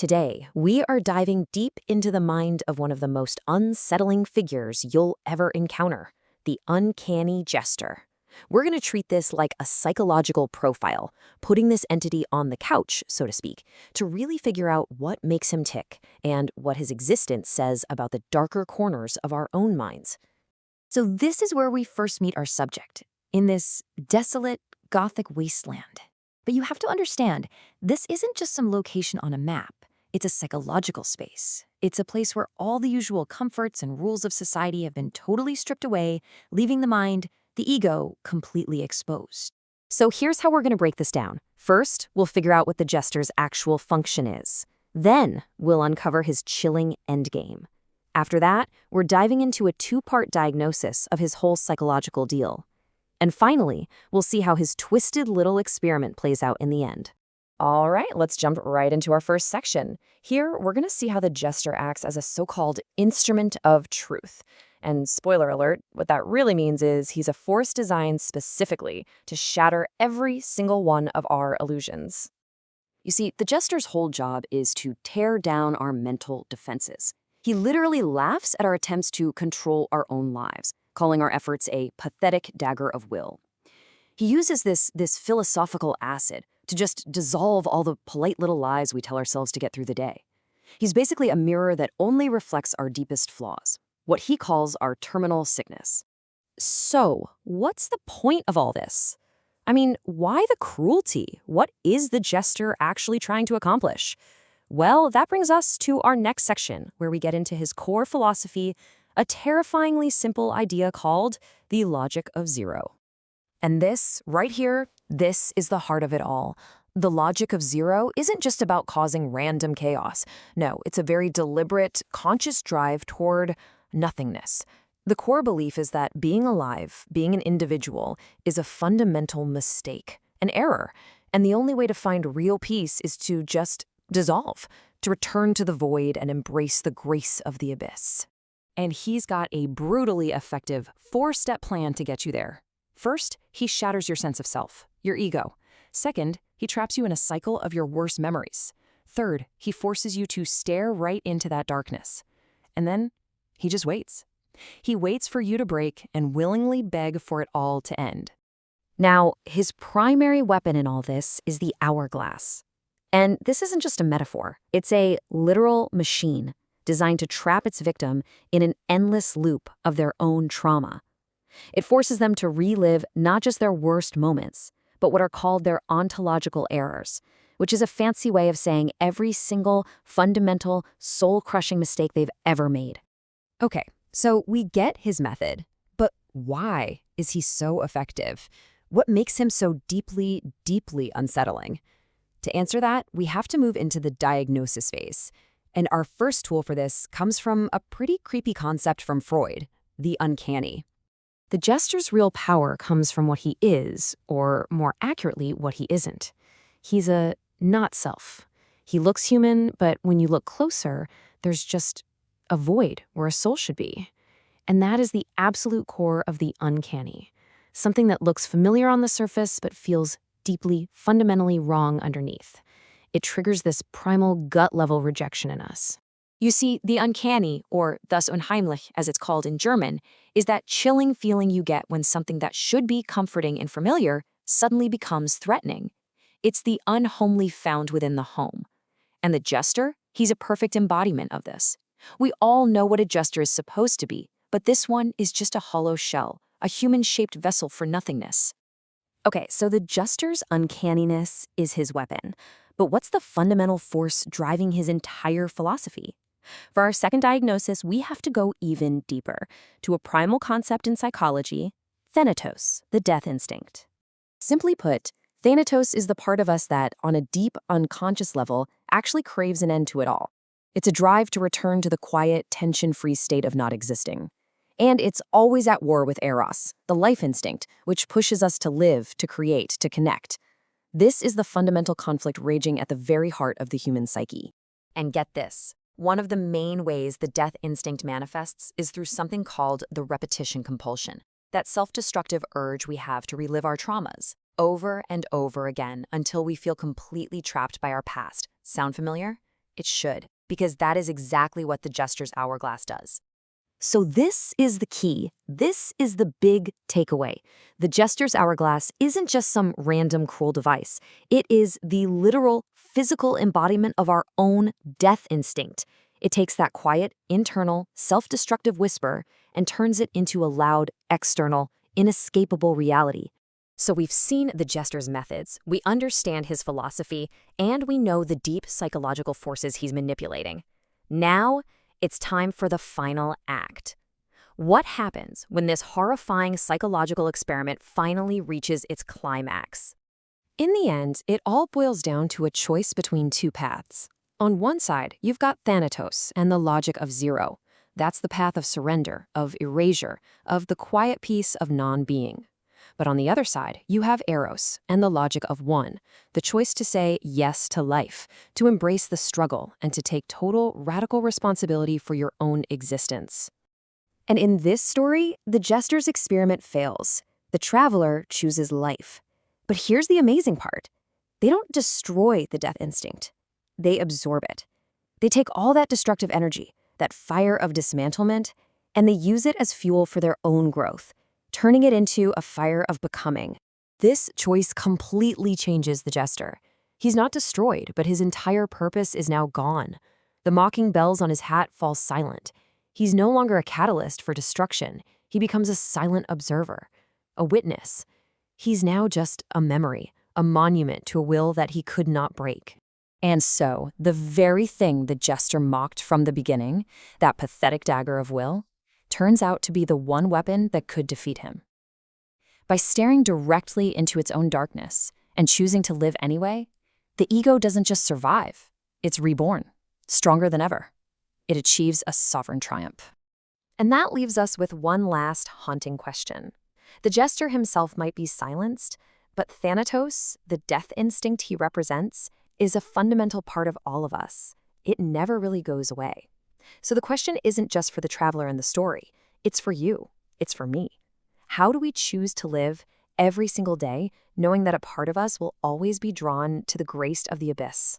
Today, we are diving deep into the mind of one of the most unsettling figures you'll ever encounter, the Uncanny Jester. We're going to treat this like a psychological profile, putting this entity on the couch, so to speak, to really figure out what makes him tick and what his existence says about the darker corners of our own minds. So this is where we first meet our subject, in this desolate, Gothic wasteland. But you have to understand, this isn't just some location on a map. It's a psychological space. It's a place where all the usual comforts and rules of society have been totally stripped away, leaving the mind, the ego, completely exposed. So here's how we're going to break this down. First, we'll figure out what the Jester's actual function is. Then, we'll uncover his chilling endgame. After that, we're diving into a two-part diagnosis of his whole psychological deal. And finally, we'll see how his twisted little experiment plays out in the end. All right, let's jump right into our first section. Here, we're going to see how the Jester acts as a so-called instrument of truth. And spoiler alert, what that really means is he's a force designed specifically to shatter every single one of our illusions. You see, the Jester's whole job is to tear down our mental defenses. He literally laughs at our attempts to control our own lives, calling our efforts a pathetic dagger of will. He uses this philosophical acid to just dissolve all the polite little lies we tell ourselves to get through the day. He's basically a mirror that only reflects our deepest flaws, what he calls our terminal sickness. So, what's the point of all this? I mean, why the cruelty? What is the Jester actually trying to accomplish? Well, that brings us to our next section, where we get into his core philosophy, a terrifyingly simple idea called the logic of zero. And this, right here, this is the heart of it all. The logic of zero isn't just about causing random chaos. No, it's a very deliberate, conscious drive toward nothingness. The core belief is that being alive, being an individual, is a fundamental mistake, an error. And the only way to find real peace is to just dissolve, to return to the void and embrace the grace of the abyss. And he's got a brutally effective 4-step plan to get you there. First, he shatters your sense of self, your ego. Second, he traps you in a cycle of your worst memories. Third, he forces you to stare right into that darkness. And then, he just waits. He waits for you to break and willingly beg for it all to end. Now, his primary weapon in all this is the hourglass. And this isn't just a metaphor. It's a literal machine designed to trap its victim in an endless loop of their own trauma. It forces them to relive not just their worst moments, but what are called their ontological errors, which is a fancy way of saying every single fundamental, soul-crushing mistake they've ever made. Okay, so we get his method, but why is he so effective? What makes him so deeply, deeply unsettling? To answer that, we have to move into the diagnosis phase. And our first tool for this comes from a pretty creepy concept from Freud, the uncanny. The Jester's real power comes from what he is, or more accurately, what he isn't. He's a not-self. He looks human, but when you look closer, there's just a void where a soul should be. And that is the absolute core of the uncanny, something that looks familiar on the surface but feels deeply, fundamentally wrong underneath. It triggers this primal gut-level rejection in us. You see, the uncanny, or das Unheimlich as it's called in German, is that chilling feeling you get when something that should be comforting and familiar suddenly becomes threatening. It's the unhomely found within the home. And the Jester, he's a perfect embodiment of this. We all know what a Jester is supposed to be, but this one is just a hollow shell, a human-shaped vessel for nothingness. Okay, so the Jester's uncanniness is his weapon. But what's the fundamental force driving his entire philosophy? For our second diagnosis, we have to go even deeper, to a primal concept in psychology, thanatos, the death instinct. Simply put, thanatos is the part of us that, on a deep, unconscious level, actually craves an end to it all. It's a drive to return to the quiet, tension-free state of not existing. And it's always at war with eros, the life instinct, which pushes us to live, to create, to connect. This is the fundamental conflict raging at the very heart of the human psyche. And get this. One of the main ways the death instinct manifests is through something called the repetition compulsion, that self-destructive urge we have to relive our traumas over and over again until we feel completely trapped by our past. Sound familiar? It should, because that is exactly what the Jester's hourglass does. So this is the key. This is the big takeaway. The Jester's hourglass isn't just some random cruel device. It is the literal, physical embodiment of our own death instinct. It takes that quiet, internal, self-destructive whisper and turns it into a loud, external, inescapable reality. So we've seen the Jester's methods, we understand his philosophy, and we know the deep psychological forces he's manipulating. Now, it's time for the final act. What happens when this horrifying psychological experiment finally reaches its climax? In the end, it all boils down to a choice between two paths. On one side, you've got Thanatos and the logic of zero. That's the path of surrender, of erasure, of the quiet peace of non-being. But on the other side, you have Eros and the logic of one, the choice to say yes to life, to embrace the struggle, and to take total, radical responsibility for your own existence. And in this story, the Jester's experiment fails. The traveler chooses life. But here's the amazing part. They don't destroy the death instinct. They absorb it. They take all that destructive energy, that fire of dismantlement, and they use it as fuel for their own growth, turning it into a fire of becoming. This choice completely changes the Jester. He's not destroyed, but his entire purpose is now gone. The mocking bells on his hat fall silent. He's no longer a catalyst for destruction. He becomes a silent observer, a witness. He's now just a memory, a monument to a will that he could not break. And so, the very thing the Jester mocked from the beginning, that pathetic dagger of will, turns out to be the one weapon that could defeat him. By staring directly into its own darkness and choosing to live anyway, the ego doesn't just survive, it's reborn, stronger than ever. It achieves a sovereign triumph. And that leaves us with one last haunting question. The Jester himself might be silenced, but Thanatos, the death instinct he represents, is a fundamental part of all of us. It never really goes away. So the question isn't just for the traveler in the story. It's for you. It's for me. How do we choose to live every single day knowing that a part of us will always be drawn to the grace of the abyss?